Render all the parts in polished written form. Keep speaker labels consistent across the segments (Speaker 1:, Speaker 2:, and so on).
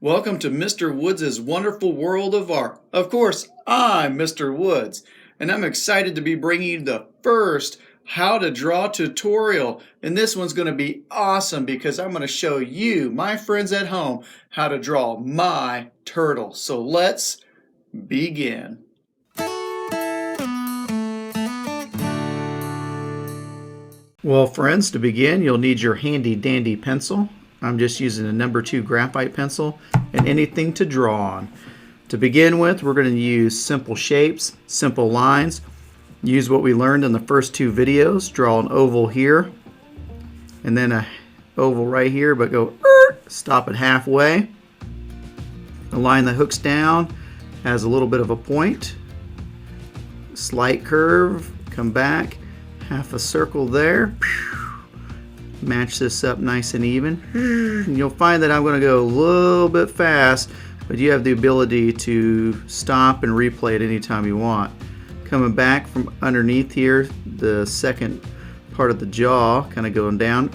Speaker 1: Welcome to Mr. Woods' wonderful world of art. Of course, I'm Mr. Woods, and I'm excited to be bringing you the first how to draw tutorial. And this one's going to be awesome because I'm going to show you, my friends at home, how to draw my turtle. So let's begin. Well, friends, to begin, you'll need your handy dandy pencil. I'm just using a number 2 graphite pencil and anything to draw on. To begin with, we're going to use simple shapes, simple lines. Use what we learned in the first 2 videos. Draw an oval here and then an oval right here, but go stop it halfway. A line that hooks down has a little bit of a point. Slight curve, come back. Half a circle there. Match this up nice and even. And you'll find that I'm going to go a little bit fast, but you have the ability to stop and replay it anytime you want. Coming back from underneath here, the second part of the jaw, kind of going down,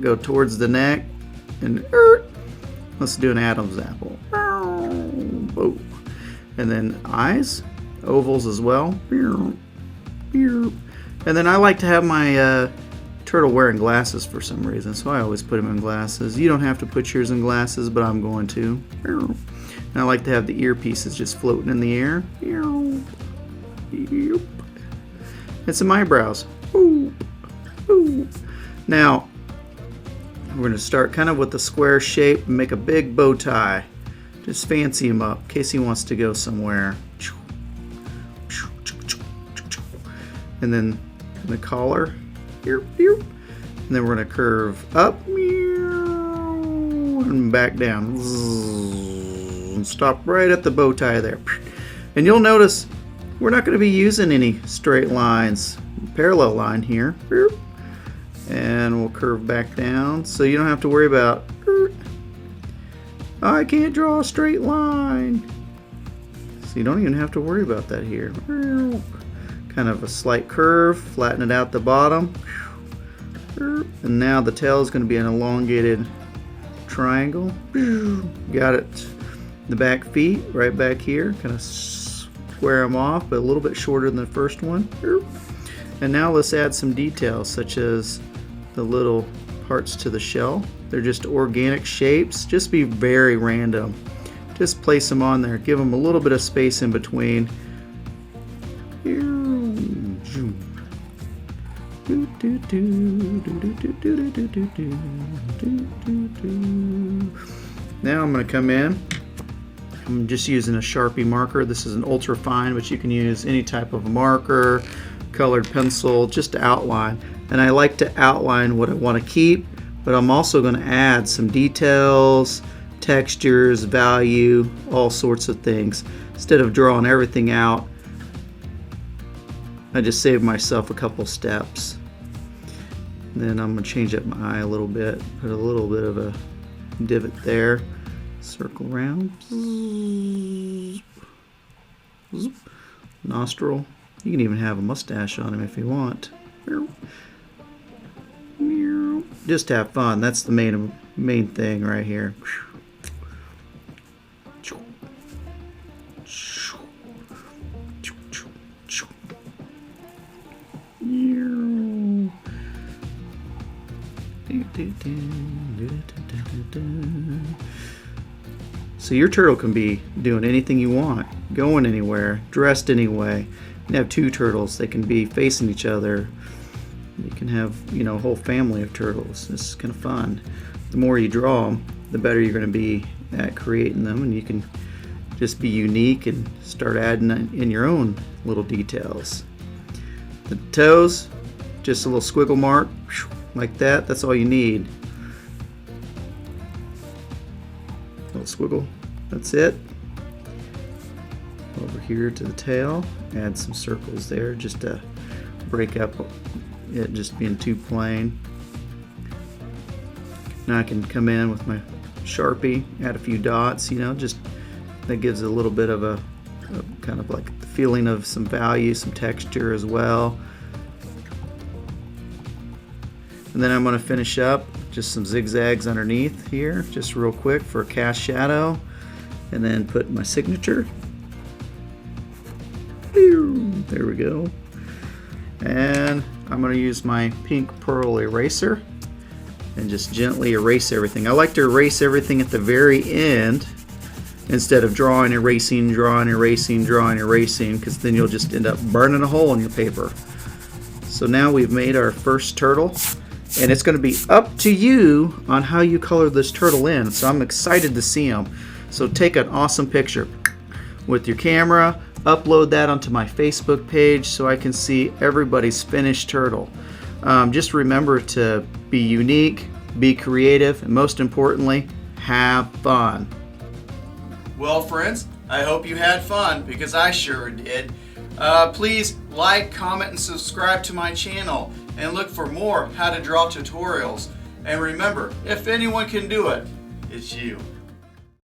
Speaker 1: go towards the neck, and let's do an Adam's apple. And then eyes, ovals as well. And then I like to have my turtle wearing glasses for some reason, so I always put him in glasses. You don't have to put yours in glasses, but I'm going to. And I like to have the earpieces just floating in the air. And some eyebrows. Now, we're going to start kind of with the square shape and make a big bow tie. Just fancy him up in case he wants to go somewhere. And then the collar, and then we're going to curve up and back down and stop right at the bow tie there. And you'll notice we're not going to be using any straight lines. Parallel line here, and we'll curve back down so you don't have to worry about I can't draw a straight line, so you don't even have to worry about that here. Kind of a slight curve, flatten it out the bottom, and now the tail is going to be an elongated triangle. Got it. The back feet right back here, kind of square them off, but a little bit shorter than the first one. And now let's add some details, such as the little parts to the shell. They're just organic shapes. Just be very random. Just place them on there. Give them a little bit of space in between. Now I'm going to come in. I'm just using a Sharpie marker. This is an ultra fine, but you can use any type of marker, colored pencil, just to outline. And I like to outline what I want to keep, but I'm also going to add some details, textures, value, all sorts of things. Instead of drawing everything out, I just saved myself a couple steps. Then I'm going to change up my eye a little bit, put a little bit of a divot there, circle around, nostril. You can even have a mustache on him if you want. Just have fun. That's the main thing right here. So your turtle can be doing anything you want, going anywhere, dressed anyway. You can have 2 turtles. They can be facing each other. You can have, a whole family of turtles. This is kind of fun. The more you draw them, the better you're going to be at creating them, and you can just be unique and start adding in your own little details. The toes, just a little squiggle mark like that. That's all you need. Little squiggle. That's it. Over here to the tail, add some circles there just to break up it just being too plain. Now I can come in with my Sharpie, add a few dots, just that gives a little bit of a kind of like the feeling of some value, some texture as well. And then I'm going to finish up just some zigzags underneath here, just real quick for a cast shadow, and then put my signature. There we go. And I'm going to use my pink pearl eraser and just gently erase everything. I like to erase everything at the very end instead of drawing, erasing, drawing, erasing, drawing, erasing, because then you'll just end up burning a hole in your paper. So now we've made our first turtle, and it's going to be up to you on how you color this turtle in. So I'm excited to see them. So take an awesome picture with your camera, upload that onto my Facebook page so I can see everybody's finished turtle. Just remember to be unique, be creative, and most importantly, have fun. Well, friends, I hope you had fun, because I sure did. Please like, comment, and subscribe to my channel, and look for more how to draw tutorials. And remember, if anyone can do it, it's you.